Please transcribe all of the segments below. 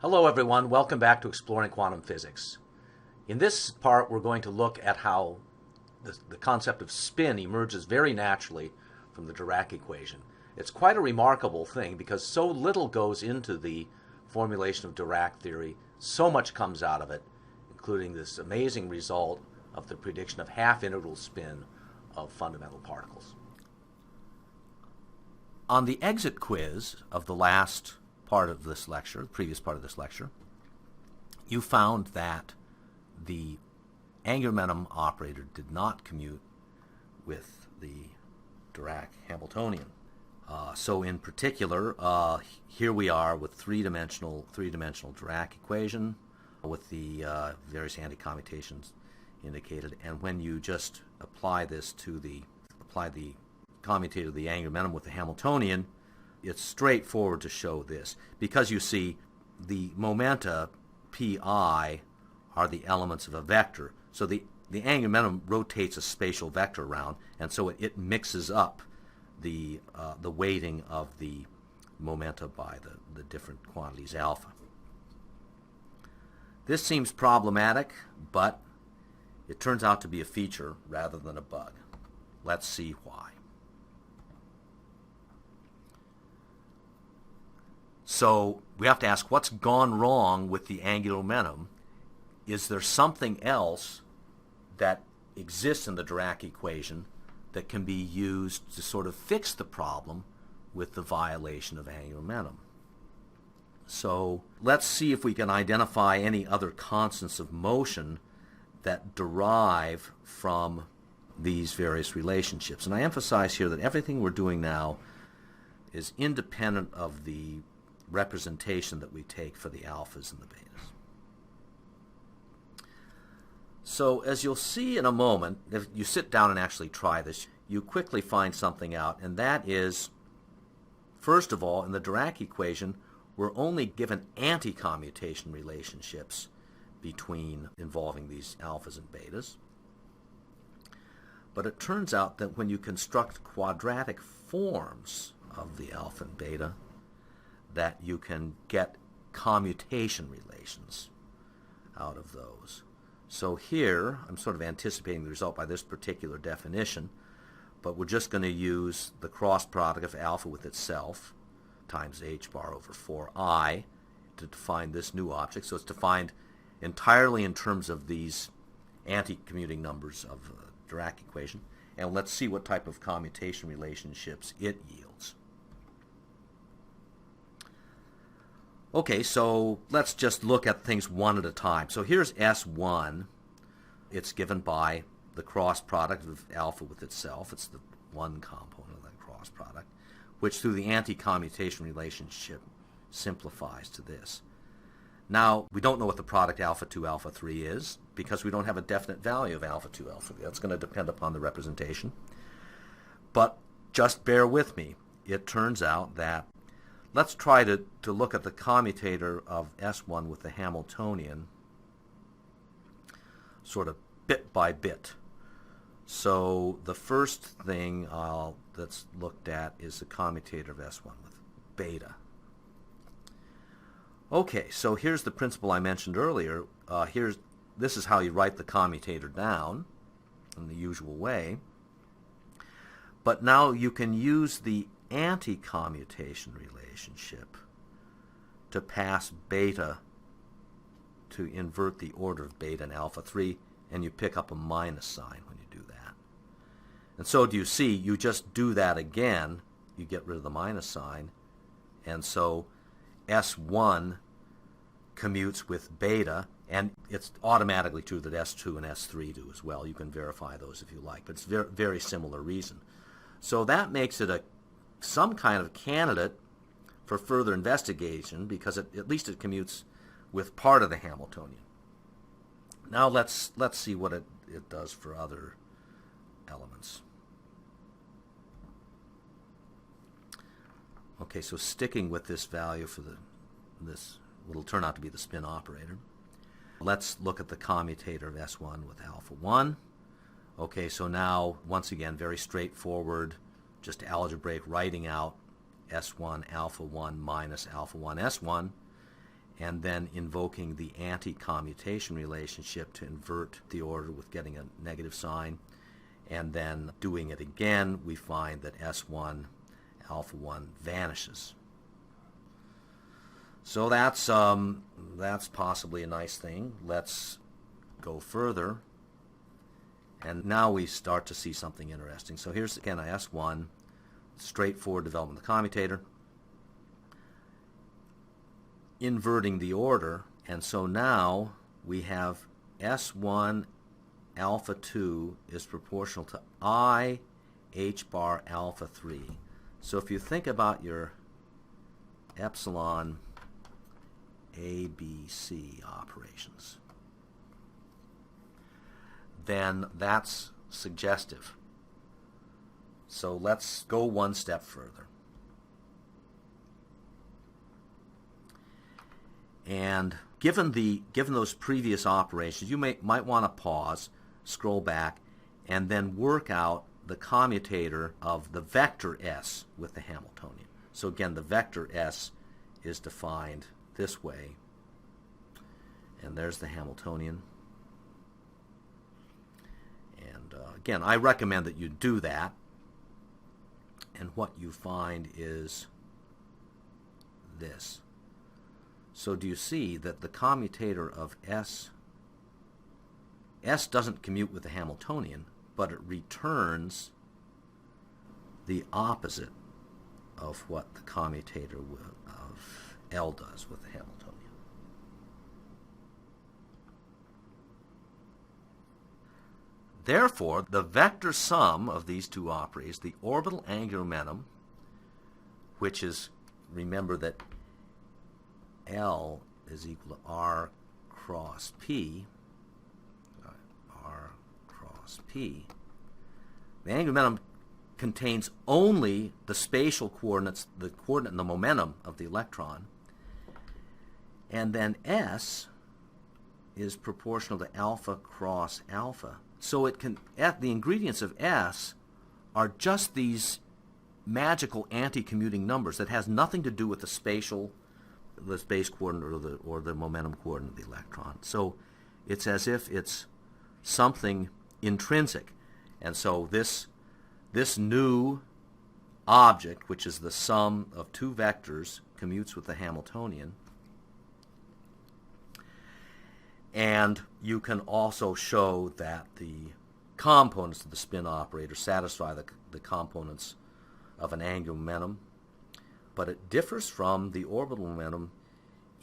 Hello everyone, welcome back to Exploring Quantum Physics. In this part we're going to look at how the concept of spin emerges very naturally from the Dirac equation. It's quite a remarkable thing because so little goes into the formulation of Dirac theory, so much comes out of it, including this amazing result of the prediction of half-integral spin of fundamental particles. On the exit quiz of the last part of this lecture, the previous part of this lecture, you found that the angular momentum operator did not commute with the Dirac Hamiltonian. So in particular, here we are with three-dimensional Dirac equation with the various anti-commutations indicated, and when you just apply the commutator of the angular momentum with the Hamiltonian, it's straightforward to show this, because you see the momenta pi are the elements of a vector. So the angular momentum rotates a spatial vector around, and so it mixes up the weighting of the momenta by the different quantities alpha. This seems problematic, but it turns out to be a feature rather than a bug. Let's see why. So we have to ask, what's gone wrong with the angular momentum? Is there something else that exists in the Dirac equation that can be used to sort of fix the problem with the violation of angular momentum? So let's see if we can identify any other constants of motion that derive from these various relationships. And I emphasize here that everything we're doing now is independent of the representation that we take for the alphas and the betas. So as you'll see in a moment, if you sit down and actually try this, you quickly find something out, and that is, first of all, in the Dirac equation, we're only given anti-commutation relationships involving these alphas and betas. But it turns out that when you construct quadratic forms of the alpha and beta, that you can get commutation relations out of those. So here, I'm sort of anticipating the result by this particular definition, but we're just going to use the cross product of alpha with itself times h bar over 4I to define this new object. So it's defined entirely in terms of these anti-commuting numbers of the Dirac equation, and let's see what type of commutation relationships it yields. Okay, so let's just look at things one at a time. So here's S1. It's given by the cross product of alpha with itself. It's the one component of that cross product, which through the anti-commutation relationship simplifies to this. Now, we don't know what the product alpha 2, alpha 3 is because we don't have a definite value of alpha 2, alpha 3. That's going to depend upon the representation. But just bear with me. It turns out that let's try to look at the commutator of S1 with the Hamiltonian sort of bit by bit. So the first thing that's looked at is the commutator of S1 with beta. Okay, so here's the principle I mentioned earlier. This is how you write the commutator down in the usual way. But now you can use the anti-commutation relationship to pass beta to invert the order of beta in alpha 3, and you pick up a minus sign when you do that. And so do you see, you just do that again, you get rid of the minus sign, and so S1 commutes with beta, and it's automatically true that S2 and S3 do as well. You can verify those if you like, but it's very, very similar reason. So that makes it some kind of candidate for further investigation because at least it commutes with part of the Hamiltonian. Now let's see what it does for other elements. Okay, so sticking with this value for this will turn out to be the spin operator. Let's look at the commutator of S1 with alpha 1. Okay, so now, once again, very straightforward, just algebraic writing out S1 alpha 1 minus alpha 1 S1. and then invoking the anti-commutation relationship to invert the order with getting a negative sign, and then doing it again, we find that S1 alpha 1 vanishes. So that's possibly a nice thing. Let's go further, and now we start to see something interesting. So here's again a S1, straightforward development of the commutator, inverting the order, and so now we have S1 alpha 2 is proportional to I h bar alpha 3. So if you think about your epsilon A, B, C operations, then that's suggestive. So let's go one step further. And given those previous operations, you might want to pause, scroll back, and then work out the commutator of the vector S with the Hamiltonian. So again, the vector S is defined this way, and there's the Hamiltonian. And again, I recommend that you do that, and what you find is this. So do you see that the commutator of S doesn't commute with the Hamiltonian, but it returns the opposite of what the commutator of L does with the Hamiltonian. Therefore, the vector sum of these two operators, the orbital angular momentum, which is, remember that L is equal to R cross P, the angular momentum contains only the spatial coordinates, the coordinate and the momentum of the electron, and then S is proportional to alpha cross alpha. So it can, the ingredients of S are just these magical anti-commuting numbers that has nothing to do with the space coordinate or the momentum coordinate of the electron. So it's as if it's something intrinsic. And so this new object, which is the sum of two vectors, commutes with the Hamiltonian. And you can also show that the components of the spin operator satisfy the components of an angular momentum, but it differs from the orbital momentum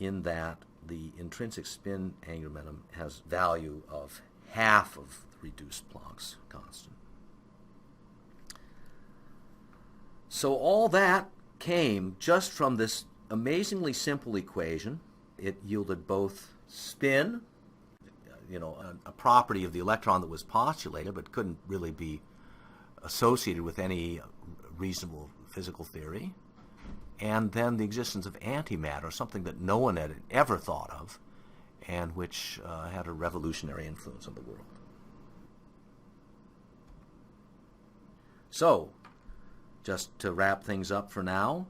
in that the intrinsic spin angular momentum has value of half of the reduced Planck's constant. So all that came just from this amazingly simple equation. It yielded both spin, a property of the electron that was postulated but couldn't really be associated with any reasonable physical theory, and then the existence of antimatter, something that no one had ever thought of, and which had a revolutionary influence on the world. So, just to wrap things up for now,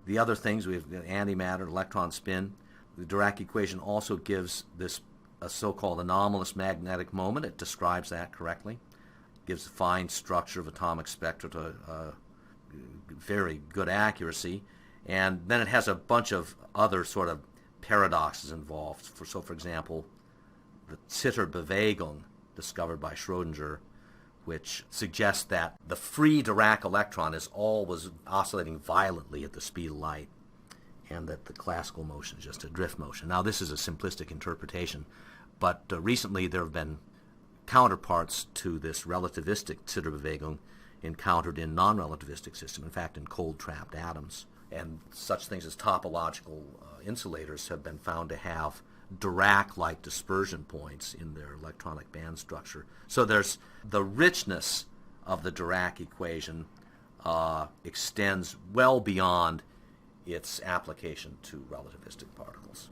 the other things, we have the antimatter, electron spin. The Dirac equation also gives this a so-called anomalous magnetic moment. It describes that correctly. It gives a fine structure of atomic spectra to very good accuracy. And then it has a bunch of other sort of paradoxes involved. For example, the Zitterbewegung discovered by Schrödinger, which suggests that the free Dirac electron is always oscillating violently at the speed of light, and that the classical motion is just a drift motion. Now, this is a simplistic interpretation, but recently there have been counterparts to this relativistic Zitterbewegung encountered in non-relativistic systems, in fact in cold trapped atoms. And such things as topological insulators have been found to have Dirac-like dispersion points in their electronic band structure. So there's the richness of the Dirac equation extends well beyond its application to relativistic particles.